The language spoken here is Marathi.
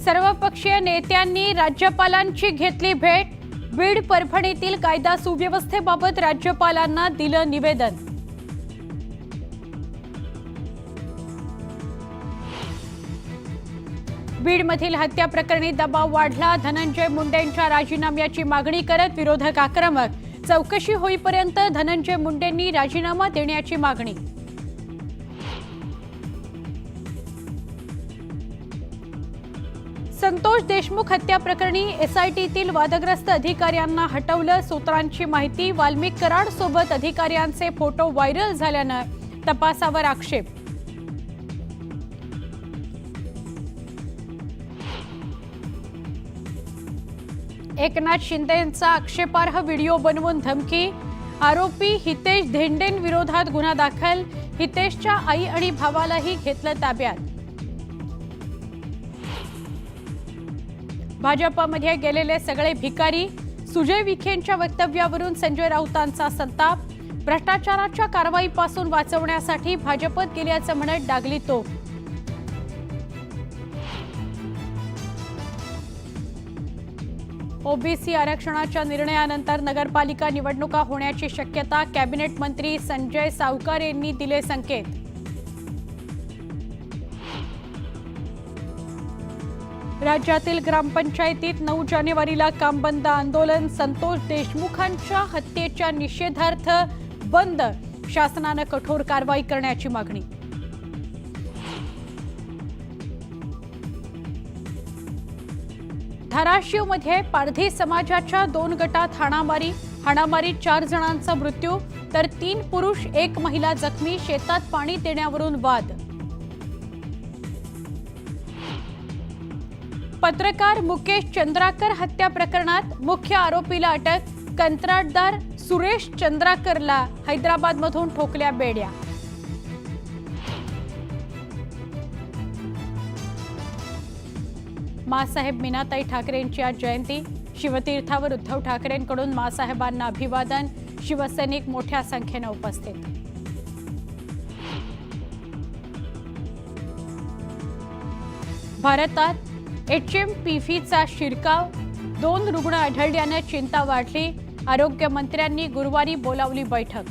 सर्वपक्षीय नेत्यांनी राज्यपालांची घेतली भेट। बीड परभणीतील कायदा सुव्यवस्थेबाबत राज्यपालांना दिलं निवेदन। बीडमधील हत्या प्रकरणी दबाव वाढला। धनंजय मुंडेंच्या राजीनाम्याची मागणी करत विरोधक आक्रमक। चौकशी होईपर्यंत धनंजय मुंडेंनी राजीनामा देण्याची मागणी। संतोष देशमुख हत्या प्रकरणी एसआयटीतील वादग्रस्त अधिकाऱ्यांना हटवलं। सूत्रांची माहिती, वाल्मिक कराड सोबत अधिकाऱ्यांचे फोटो व्हायरल झाल्यानं तपासावर आक्षेप। एकनाथ शिंदेंचा आक्षेपार्ह व्हिडिओ बनवून धमकी। आरोपी हितेश धेंडेंविरोधात गुन्हा दाखल। हितेशच्या आई आणि भावालाही घेतलं ताब्यात। भाजपमध्ये गेलेले सगळे भिकारी। सुजय विखेंच्या वक्तव्यावरून संजय राऊतांचा संताप। भ्रष्टाचाराच्या कारवाईपासून वाचवण्यासाठी भाजपत गेल्याचं म्हणत डागली तोफ। ओबीसी आरक्षणाच्या निर्णयानंतर नगरपालिका निवडणुका होण्याची शक्यता। कॅबिनेट मंत्री संजय सावकार यांनी दिले संकेत। राज्यातील ग्रामपंचायतीत 9 जानेवारीला काम बंद आंदोलन। संतोष देशमुखांच्या हत्येच्या निषेधार्थ बंद। शासनाने कठोर कारवाई करण्याची मागणी। धाराशिवमध्ये पारधी समाजाच्या 2 गटात हाणामारीत 4 जणांचा मृत्यू तर 3 पुरुष 1 महिला जखमी। शेतात पाणी देण्यावरून वाद। पत्रकार मुकेश चंद्राकर हत्या प्रकरणात मुख्य आरोपीला अटक। कंत्राटदार सुरेश चंद्राकरला हैदराबादमधून ठोकल्या बेड्या। माँसाहेब मीनाताई ठाकरेंची आज जयंती। शिवतीर्थावर उद्धव ठाकरेंकडून माँसाहेबांना अभिवादन। शिवसैनिक मोठ्या संख्येने उपस्थित। भारतात HMPVचा शिरकाव। 2 रुग्ण आढळल्याने चिंता वाढली। आरोग्य मंत्र्यांनी गुरुवारी बोलावली बैठक।